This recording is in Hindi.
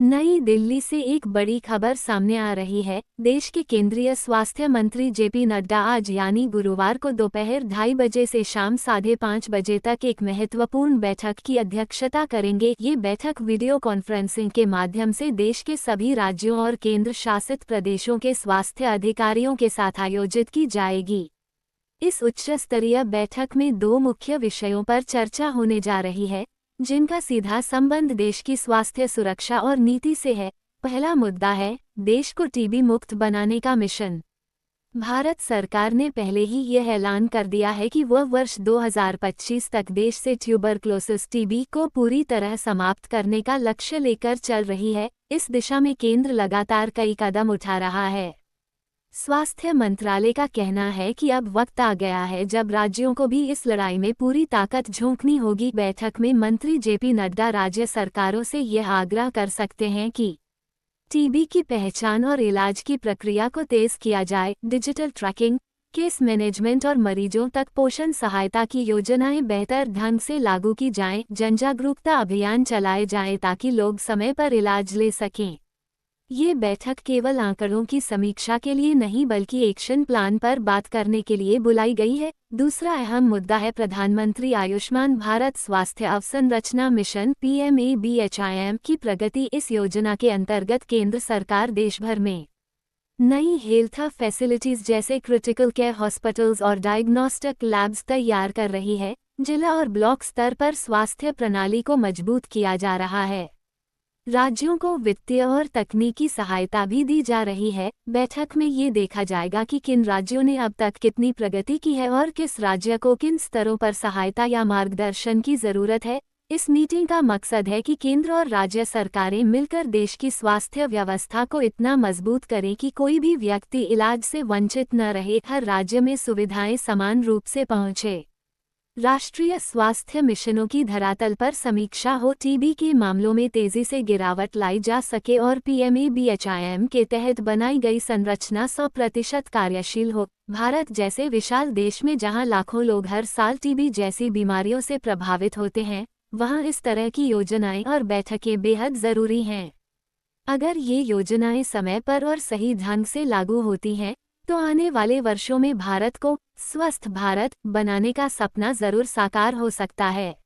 नई दिल्ली से एक बड़ी खबर सामने आ रही है। देश के केंद्रीय स्वास्थ्य मंत्री जेपी नड्डा आज यानी गुरुवार को दोपहर 2:30 बजे से शाम 5:30 बजे तक एक महत्वपूर्ण बैठक की अध्यक्षता करेंगे। ये बैठक वीडियो कॉन्फ्रेंसिंग के माध्यम से देश के सभी राज्यों और केंद्र शासित प्रदेशों के स्वास्थ्य अधिकारियों के साथ आयोजित की जाएगी। इस उच्च स्तरीय बैठक में दो मुख्य विषयों पर चर्चा होने जा रही है, जिनका सीधा संबंध देश की स्वास्थ्य सुरक्षा और नीति से है। पहला मुद्दा है देश को टीबी मुक्त बनाने का मिशन। भारत सरकार ने पहले ही यह ऐलान कर दिया है कि वह वर्ष 2025 तक देश से ट्यूबरक्लोसिस टीबी को पूरी तरह समाप्त करने का लक्ष्य लेकर चल रही है। इस दिशा में केंद्र लगातार कई कदम उठा रहा है। स्वास्थ्य मंत्रालय का कहना है कि अब वक्त आ गया है जब राज्यों को भी इस लड़ाई में पूरी ताकत झोंकनी होगी। बैठक में मंत्री जेपी नड्डा राज्य सरकारों से यह आग्रह कर सकते हैं कि टीबी की पहचान और इलाज की प्रक्रिया को तेज किया जाए, डिजिटल ट्रैकिंग, केस मैनेजमेंट और मरीजों तक पोषण सहायता की योजनाएं बेहतर ढंग से लागू की जाएं, जनजागरूकता अभियान चलाए जाएं ताकि लोग समय पर इलाज ले सकें। ये बैठक केवल आंकड़ों की समीक्षा के लिए नहीं बल्कि एक्शन प्लान पर बात करने के लिए बुलाई गई है। दूसरा अहम मुद्दा है प्रधानमंत्री आयुष्मान भारत स्वास्थ्य अवसंरचना मिशन (PMABHIM) की प्रगति। इस योजना के अंतर्गत केंद्र सरकार देश भर में नई हेल्थ फैसिलिटीज जैसे क्रिटिकल केयर हॉस्पिटल्स और डायग्नोस्टिक लैब्स तैयार कर रही है। जिला और ब्लॉक स्तर पर स्वास्थ्य प्रणाली को मजबूत किया जा रहा है। राज्यों को वित्तीय और तकनीकी सहायता भी दी जा रही है। बैठक में ये देखा जाएगा कि किन राज्यों ने अब तक कितनी प्रगति की है और किस राज्य को किन स्तरों पर सहायता या मार्गदर्शन की जरूरत है। इस मीटिंग का मकसद है कि केंद्र और राज्य सरकारें मिलकर देश की स्वास्थ्य व्यवस्था को इतना मजबूत करें कि कोई भी व्यक्ति इलाज से वंचित न रहे। हर राज्य में सुविधाएं समान रूप से पहुंचे। राष्ट्रीय स्वास्थ्य मिशनों की धरातल पर समीक्षा हो, टीबी के मामलों में तेजी से गिरावट लाई जा सके और PMABHIM के तहत बनाई गई संरचना 100% कार्यशील हो। भारत जैसे विशाल देश में जहां लाखों लोग हर साल टीबी जैसी बीमारियों से प्रभावित होते हैं, वहां इस तरह की योजनाएं और बैठकें बेहद जरूरी हैं। अगर ये योजनाएं समय पर और सही ढंग से लागू होती हैं, तो आने वाले वर्षों में भारत को स्वस्थ भारत बनाने का सपना जरूर साकार हो सकता है।